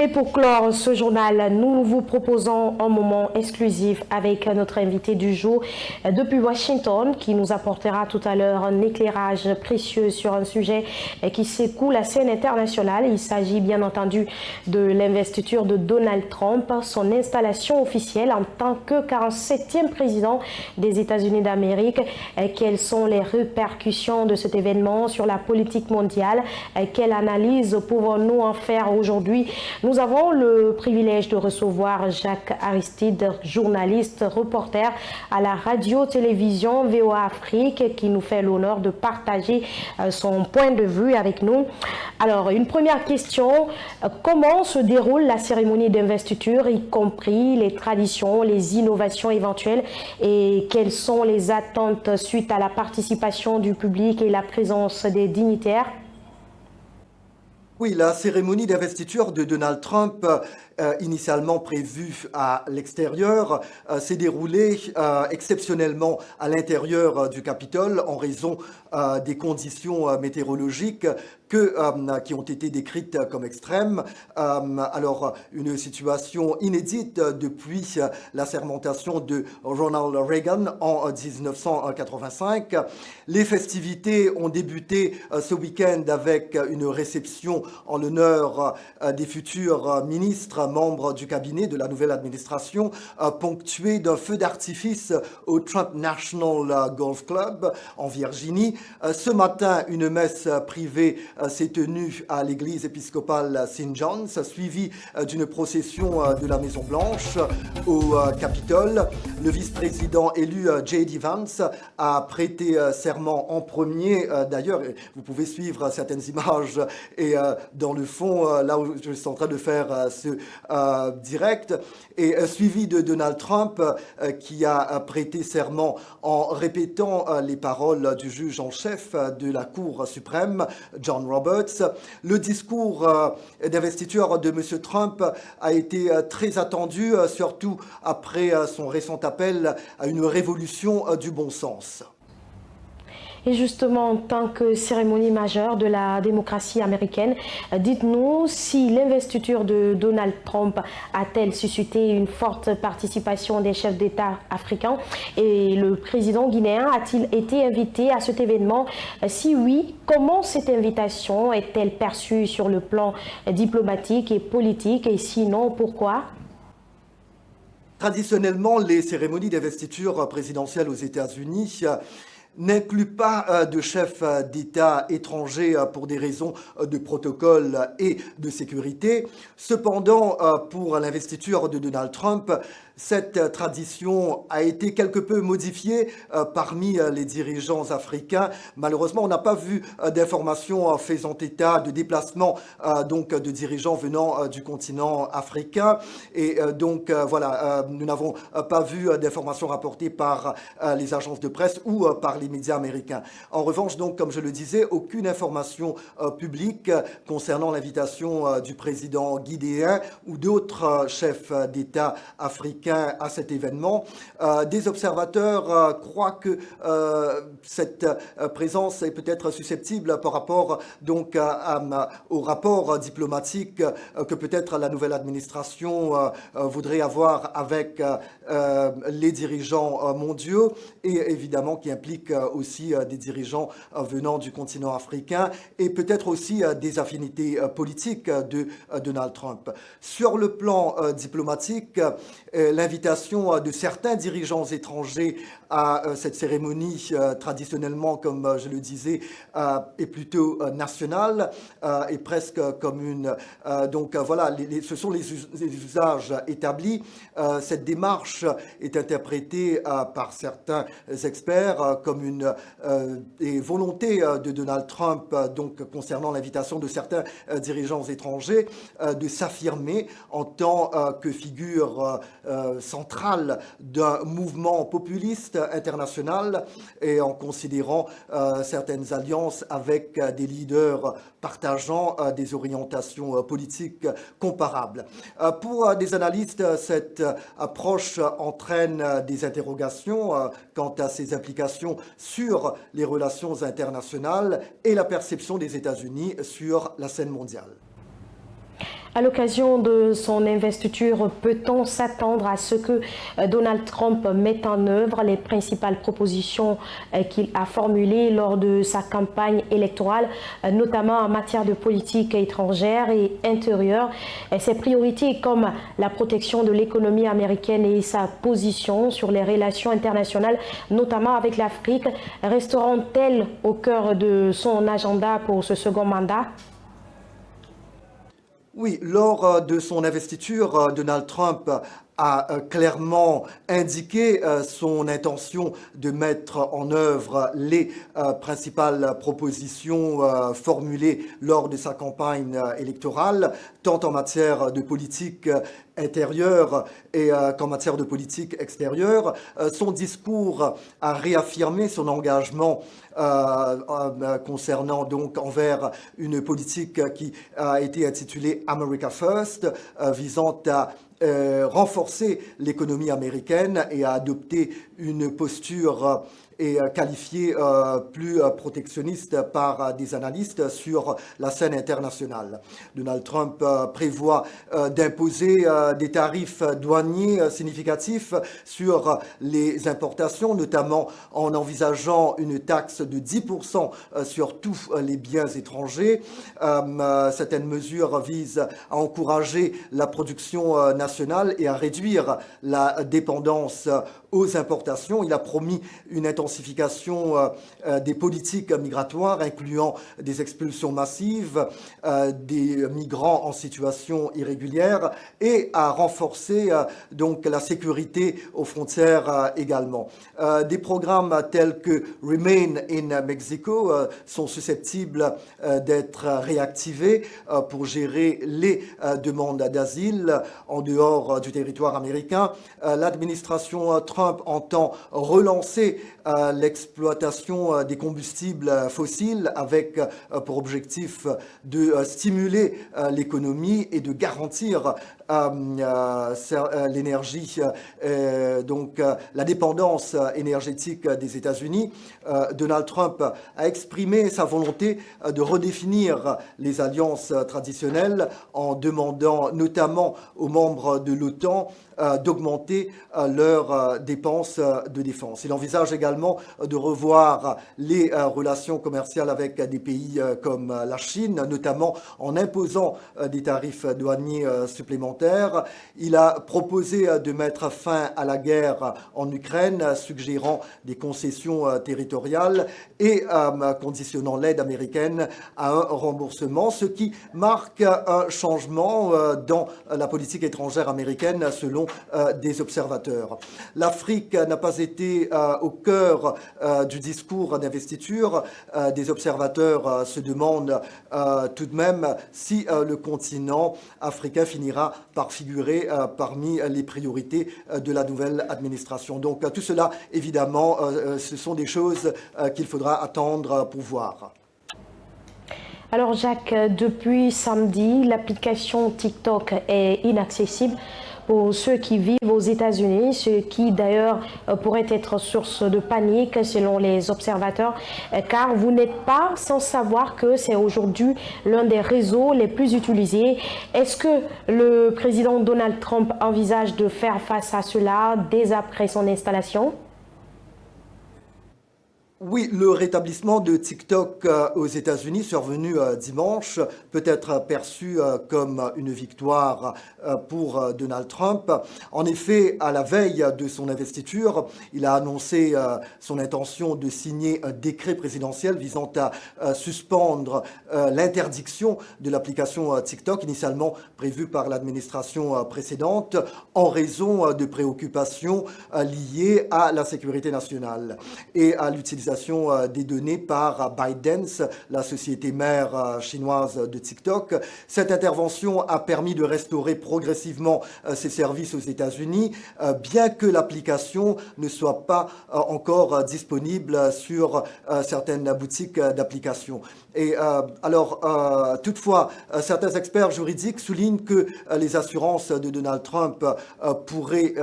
Et pour clore ce journal, nous vous proposons un moment exclusif avec notre invité du jour depuis Washington qui nous apportera tout à l'heure un éclairage précieux sur un sujet qui secoue la scène internationale. Il s'agit bien entendu de l'investiture de Donald Trump, son installation officielle en tant que 47e président des États-Unis d'Amérique. Quelles sont les répercussions de cet événement sur la politique mondiale? Quelle analyse pouvons-nous en faire aujourd'hui? Nous avons le privilège de recevoir Jacques Aristide, journaliste, reporter à la radio-télévision VOA Afrique, qui nous fait l'honneur de partager son point de vue avec nous. Alors, une première question, comment se déroule la cérémonie d'investiture, y compris les traditions, les innovations éventuelles, et quelles sont les attentes suite à la participation du public et la présence des dignitaires? Oui, la cérémonie d'investiture de Donald Trump, initialement prévue à l'extérieur, s'est déroulée exceptionnellement à l'intérieur du Capitole en raison des conditions météorologiques qui ont été décrites comme extrêmes. Alors, une situation inédite depuis l'assermentation de Ronald Reagan en 1985. Les festivités ont débuté ce week-end avec une réception en l'honneur des futurs ministres, membres du cabinet de la nouvelle administration, ponctuée d'un feu d'artifice au Trump National Golf Club en Virginie. Ce matin, une messe privée s'est tenue à l'église épiscopale St. John's, suivie d'une procession de la Maison-Blanche au Capitole. Le vice-président élu J.D. Vance a prêté serment en premier. D'ailleurs, vous pouvez suivre certaines images et dans le fond, là où je suis en train de faire ce direct, et suivi de Donald Trump qui a prêté serment en répétant les paroles du juge en chef de la Cour suprême, John Roberts. Le discours d'investiture de M. Trump a été très attendu, surtout après son récent appel à une révolution du bon sens. Et justement, en tant que cérémonie majeure de la démocratie américaine, dites-nous si l'investiture de Donald Trump a-t-elle suscité une forte participation des chefs d'État africains et le président guinéen a-t-il été invité à cet événement? Si oui, comment cette invitation est-elle perçue sur le plan diplomatique et politique et sinon, pourquoi? Traditionnellement, les cérémonies d'investiture présidentielle aux États-Unis n'inclut pas de chefs d'État étrangers pour des raisons de protocole et de sécurité. Cependant, pour l'investiture de Donald Trump, cette tradition a été quelque peu modifiée parmi les dirigeants africains. Malheureusement, on n'a pas vu d'informations faisant état de déplacement donc de dirigeants venant du continent africain. Et donc voilà, nous n'avons pas vu d'informations rapportées par les agences de presse ou par les médias américains. En revanche, donc, comme je le disais, aucune information publique concernant l'invitation du président guinéen ou d'autres chefs d'État africains à cet événement. Des observateurs croient que cette présence est peut-être susceptible par rapport donc au rapport diplomatique que peut-être la nouvelle administration voudrait avoir avec les dirigeants mondiaux et évidemment qui implique aussi des dirigeants venant du continent africain et peut-être aussi des affinités politiques de Donald Trump. Sur le plan diplomatique, l'invitation de certains dirigeants étrangers à cette cérémonie traditionnellement, comme je le disais, est plutôt nationale et presque comme une... donc voilà, ce sont les usages établis. Cette démarche est interprétée par certains experts comme une volonté de Donald Trump, donc concernant l'invitation de certains dirigeants étrangers, de s'affirmer en tant que figure centrale d'un mouvement populiste international et en considérant certaines alliances avec des leaders partageant des orientations politiques comparables. Pour des analystes, cette approche entraîne des interrogations quant à ses implications sur les relations internationales et la perception des États-Unis sur la scène mondiale. À l'occasion de son investiture, peut-on s'attendre à ce que Donald Trump mette en œuvre les principales propositions qu'il a formulées lors de sa campagne électorale, notamment en matière de politique étrangère et intérieure? Ses priorités comme la protection de l'économie américaine et sa position sur les relations internationales, notamment avec l'Afrique, resteront-elles au cœur de son agenda pour ce second mandat? Oui, lors de son investiture, Donald Trump a clairement indiqué son intention de mettre en œuvre les principales propositions formulées lors de sa campagne électorale, tant en matière de politique intérieure et qu'en matière de politique extérieure. Son discours a réaffirmé son engagement concernant donc envers une politique qui a été intitulée America First, visant à renforcer l'économie américaine et à adopter une posture et qualifiée plus protectionniste par des analystes sur la scène internationale. Donald Trump prévoit d'imposer des tarifs douaniers significatifs sur les importations, notamment en envisageant une taxe de 10% sur tous les biens étrangers. Certaines mesures visent à encourager la production nationale et à réduire la dépendance aux importations. Il a promis une intensification des politiques migratoires, incluant des expulsions massives, des migrants en situation irrégulière, et à renforcer donc la sécurité aux frontières également. Des programmes tels que Remain in Mexico sont susceptibles d'être réactivés pour gérer les demandes d'asile en dehors du territoire américain. L'administration Trump entend relancer l'exploitation des combustibles fossiles avec pour objectif de stimuler l'économie et de garantir l'énergie, donc la dépendance énergétique des États-Unis. Donald Trump a exprimé sa volonté de redéfinir les alliances traditionnelles en demandant notamment aux membres de l'OTAN d'augmenter leurs dépenses de défense. Il envisage également de revoir les relations commerciales avec des pays comme la Chine, notamment en imposant des tarifs douaniers supplémentaires. Il a proposé de mettre fin à la guerre en Ukraine, suggérant des concessions territoriales et conditionnant l'aide américaine à un remboursement, ce qui marque un changement dans la politique étrangère américaine selon des observateurs. L'Afrique n'a pas été au cœur du discours d'investiture. Des observateurs se demandent tout de même si le continent africain finira par figurer parmi les priorités de la nouvelle administration. Donc tout cela, évidemment, ce sont des choses qu'il faudra attendre pour voir. Alors Jacques, depuis samedi, l'application TikTok est inaccessible pour ceux qui vivent aux États-Unis, ce qui d'ailleurs pourrait être source de panique selon les observateurs, car vous n'êtes pas sans savoir que c'est aujourd'hui l'un des réseaux les plus utilisés. Est-ce que le président Donald Trump envisage de faire face à cela dès après son installation ? Oui, le rétablissement de TikTok aux États-Unis, survenu dimanche, peut être perçu comme une victoire pour Donald Trump. En effet, à la veille de son investiture, il a annoncé son intention de signer un décret présidentiel visant à suspendre l'interdiction de l'application TikTok, initialement prévue par l'administration précédente, en raison de préoccupations liées à la sécurité nationale et à l'utilisation des données par ByteDance, la société mère chinoise de TikTok. Cette intervention a permis de restaurer progressivement ces services aux États-Unis, bien que l'application ne soit pas encore disponible sur certaines boutiques d'applications. Et toutefois, certains experts juridiques soulignent que les assurances de Donald Trump pourraient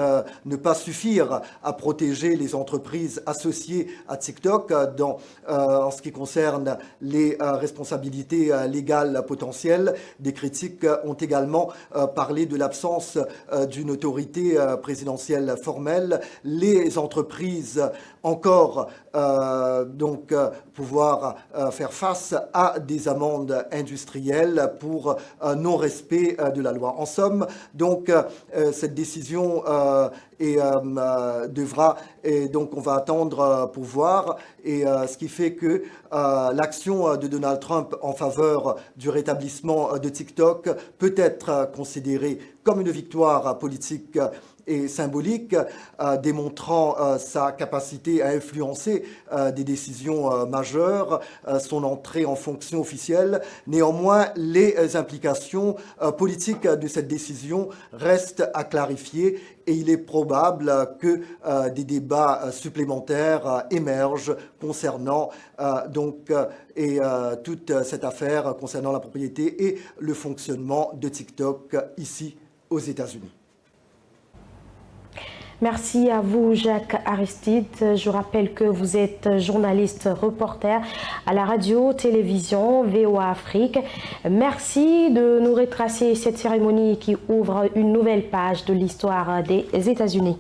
ne pas suffire à protéger les entreprises associées à TikTok, TikTok en ce qui concerne les responsabilités légales potentielles. Des critiques ont également parlé de l'absence d'une autorité présidentielle formelle. Les entreprises encore pouvoir faire face à des amendes industrielles pour non-respect de la loi. En somme, donc, cette décision devra, et donc on va attendre pour voir, et ce qui fait que l'action de Donald Trump en faveur du rétablissement de TikTok peut être considérée comme une victoire politique et symbolique, démontrant sa capacité à influencer des décisions majeures, son entrée en fonction officielle. Néanmoins, les implications politiques de cette décision restent à clarifier et il est probable que des débats supplémentaires émergent concernant toute cette affaire concernant la propriété et le fonctionnement de TikTok ici aux États-Unis. Merci à vous, Jacques Aristide. Je rappelle que vous êtes journaliste reporter à la radio-télévision VOA Afrique. Merci de nous retracer cette cérémonie qui ouvre une nouvelle page de l'histoire des États-Unis.